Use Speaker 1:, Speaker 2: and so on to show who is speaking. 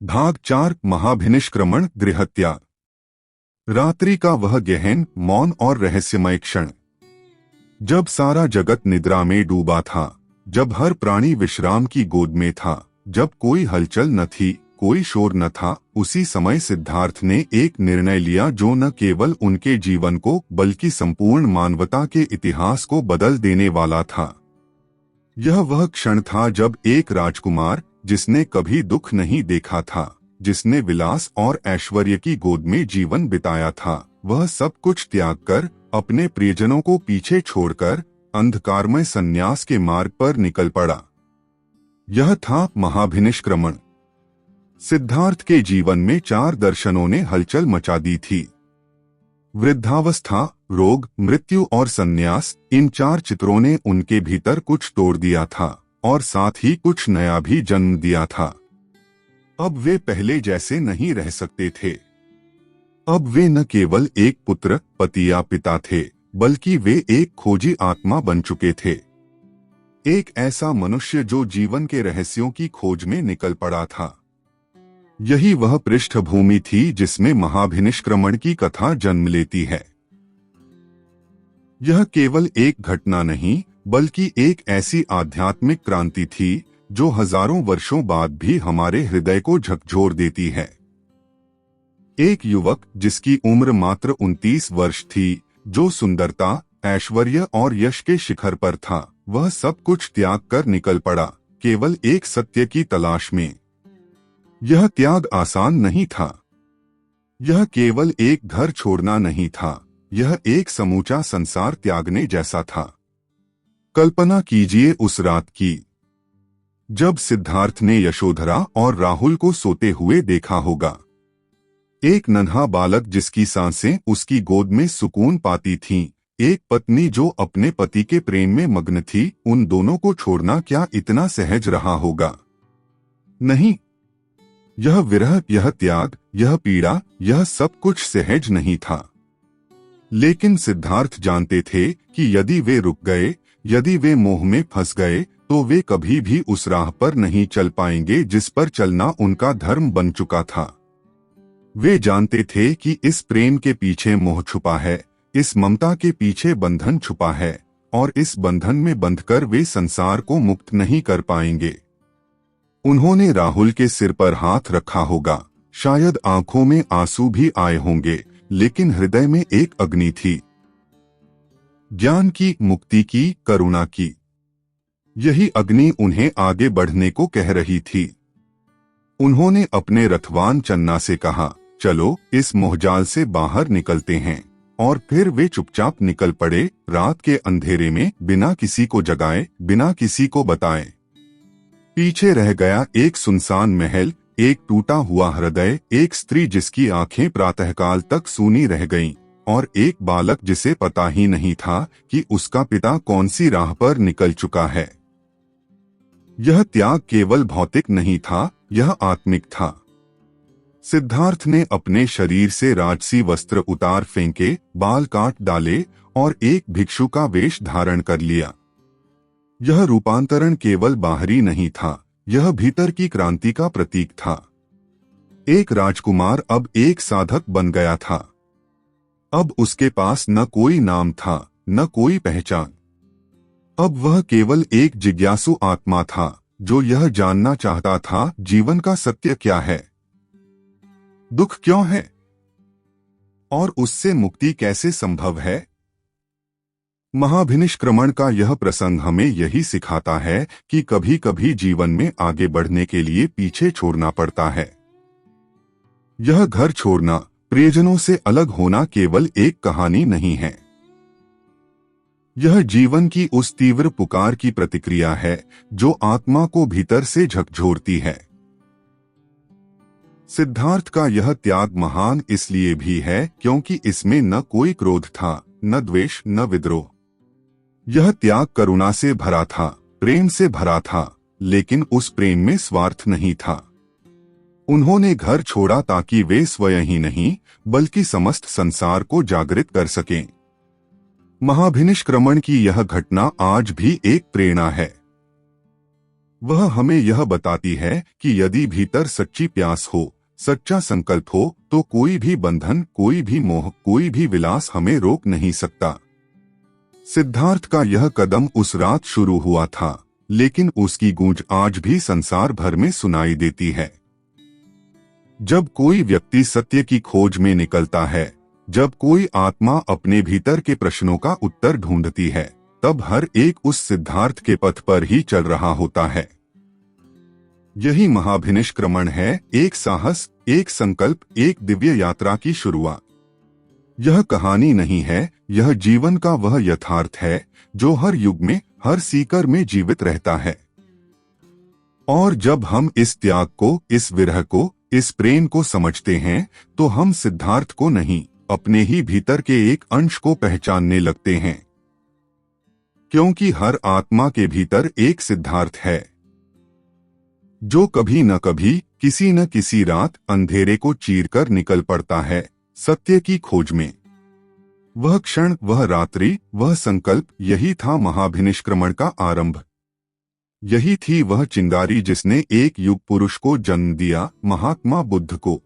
Speaker 1: भाग 4 महाभिनिष्क्रमण गृहत्या। रात्रि का वह गहन, मौन और रहस्यमय क्षण, जब सारा जगत निद्रा में डूबा था, जब हर प्राणी विश्राम की गोद में था, जब कोई हलचल न थी, कोई शोर न था, उसी समय सिद्धार्थ ने एक निर्णय लिया जो न केवल उनके जीवन को बल्कि संपूर्ण मानवता के इतिहास को बदल देने वाला था। यह वह क्षण था जब एक राजकुमार, जिसने कभी दुख नहीं देखा था, जिसने विलास और ऐश्वर्य की गोद में जीवन बिताया था, वह सब कुछ त्याग कर, अपने प्रियजनों को पीछे छोड़कर अंधकारमय संन्यास के मार्ग पर निकल पड़ा। यह था महाभिनिष्क्रमण। सिद्धार्थ के जीवन में 4 दर्शनों ने हलचल मचा दी थी। वृद्धावस्था, रोग, मृत्यु और संन्यास, इन 4 चित्रों ने उनके भीतर कुछ तोड़ दिया था और साथ ही कुछ नया भी जन्म दिया था। अब वे पहले जैसे नहीं रह सकते थे। अब वे न केवल एक पुत्र, पति या पिता थे, बल्कि वे एक खोजी आत्मा बन चुके थे। एक ऐसा मनुष्य जो जीवन के रहस्यों की खोज में निकल पड़ा था। यही वह पृष्ठभूमि थी जिसमें महाभिनिष्क्रमण की कथा जन्म लेती है। यह केवल एक घटना नहीं, बल्कि एक ऐसी आध्यात्मिक क्रांति थी जो हजारों वर्षों बाद भी हमारे हृदय को झकझोर देती है। एक युवक जिसकी उम्र मात्र 29 वर्ष थी, जो सुंदरता, ऐश्वर्य और यश के शिखर पर था, वह सब कुछ त्याग कर निकल पड़ा, केवल एक सत्य की तलाश में। यह त्याग आसान नहीं था। यह केवल एक घर छोड़ना नहीं था, यह एक समूचा संसार त्यागने जैसा था। कल्पना कीजिए उस रात की, जब सिद्धार्थ ने यशोधरा और राहुल को सोते हुए देखा होगा। एक नन्हा बालक जिसकी सांसें उसकी गोद में सुकून पाती थीं, एक पत्नी जो अपने पति के प्रेम में मग्न थी। उन दोनों को छोड़ना क्या इतना सहज रहा होगा? नहीं, यह विरह, यह त्याग, यह पीड़ा, यह सब कुछ सहज नहीं था। लेकिन सिद्धार्थ जानते थे कि यदि वे रुक गए, यदि वे मोह में फंस गए, तो वे कभी भी उस राह पर नहीं चल पाएंगे जिस पर चलना उनका धर्म बन चुका था। वे जानते थे कि इस प्रेम के पीछे मोह छुपा है, इस ममता के पीछे बंधन छुपा है, और इस बंधन में बंधकर वे संसार को मुक्त नहीं कर पाएंगे। उन्होंने राहुल के सिर पर हाथ रखा होगा, शायद आंखों में आंसू भी आए होंगे, लेकिन हृदय में एक अग्नि थी, ज्ञान की, मुक्ति की, करुणा की। यही अग्नि उन्हें आगे बढ़ने को कह रही थी। उन्होंने अपने रथवान चन्ना से कहा, चलो इस मोहजाल से बाहर निकलते हैं। और फिर वे चुपचाप निकल पड़े, रात के अंधेरे में, बिना किसी को जगाए, बिना किसी को बताए। पीछे रह गया एक सुनसान महल, एक टूटा हुआ हृदय, एक स्त्री जिसकी आंखें प्रातःकाल तक सूनी रह गईं, और एक बालक जिसे पता ही नहीं था कि उसका पिता कौन सी राह पर निकल चुका है। यह त्याग केवल भौतिक नहीं था, यह आत्मिक था। सिद्धार्थ ने अपने शरीर से राजसी वस्त्र उतार फेंके, बाल काट डाले और एक भिक्षु का वेश धारण कर लिया। यह रूपांतरण केवल बाहरी नहीं था, यह भीतर की क्रांति का प्रतीक था। एक राजकुमार अब एक साधक बन गया था। अब उसके पास न कोई नाम था, न कोई पहचान। अब वह केवल एक जिज्ञासु आत्मा था जो यह जानना चाहता था, जीवन का सत्य क्या है, दुख क्यों है, और उससे मुक्ति कैसे संभव है। महाभिनिष्क्रमण का यह प्रसंग हमें यही सिखाता है कि कभी कभी जीवन में आगे बढ़ने के लिए पीछे छोड़ना पड़ता है। यह घर छोड़ना, प्रियजनों से अलग होना केवल एक कहानी नहीं है। यह जीवन की उस तीव्र पुकार की प्रतिक्रिया है जो आत्मा को भीतर से झकझोरती है। सिद्धार्थ का यह त्याग महान इसलिए भी है क्योंकि इसमें न कोई क्रोध था, न द्वेष, न विद्रोह। यह त्याग करुणा से भरा था, प्रेम से भरा था, लेकिन उस प्रेम में स्वार्थ नहीं था। उन्होंने घर छोड़ा ताकि वे स्वयं ही नहीं, बल्कि समस्त संसार को जागृत कर सकें। महाभिनिष्क्रमण की यह घटना आज भी एक प्रेरणा है। वह हमें यह बताती है कि यदि भीतर सच्ची प्यास हो, सच्चा संकल्प हो, तो कोई भी बंधन, कोई भी मोह, कोई भी विलास हमें रोक नहीं सकता। सिद्धार्थ का यह कदम उस रात शुरू हुआ था, लेकिन उसकी गूंज आज भी संसार भर में सुनाई देती है। जब कोई व्यक्ति सत्य की खोज में निकलता है, जब कोई आत्मा अपने भीतर के प्रश्नों का उत्तर ढूंढती है, तब हर एक उस सिद्धार्थ के पथ पर ही चल रहा होता है। यही महाभिनिष्क्रमण है, एक साहस, एक संकल्प, एक दिव्य यात्रा की शुरुआत। यह कहानी नहीं है, यह जीवन का वह यथार्थ है जो हर युग में, हर सीकर में जीवित रहता है। और जब हम इस त्याग को, इस विरह को, इस प्रेम को समझते हैं, तो हम सिद्धार्थ को नहीं, अपने ही भीतर के एक अंश को पहचानने लगते हैं। क्योंकि हर आत्मा के भीतर एक सिद्धार्थ है, जो कभी न कभी, किसी न किसी रात अंधेरे को चीरकर निकल पड़ता है सत्य की खोज में। वह क्षण, वह रात्रि, वह संकल्प, यही था महाभिनिष्क्रमण का आरंभ। यही थी वह चिंगारी जिसने एक युग पुरुष को जन्म दिया, महात्मा बुद्ध को।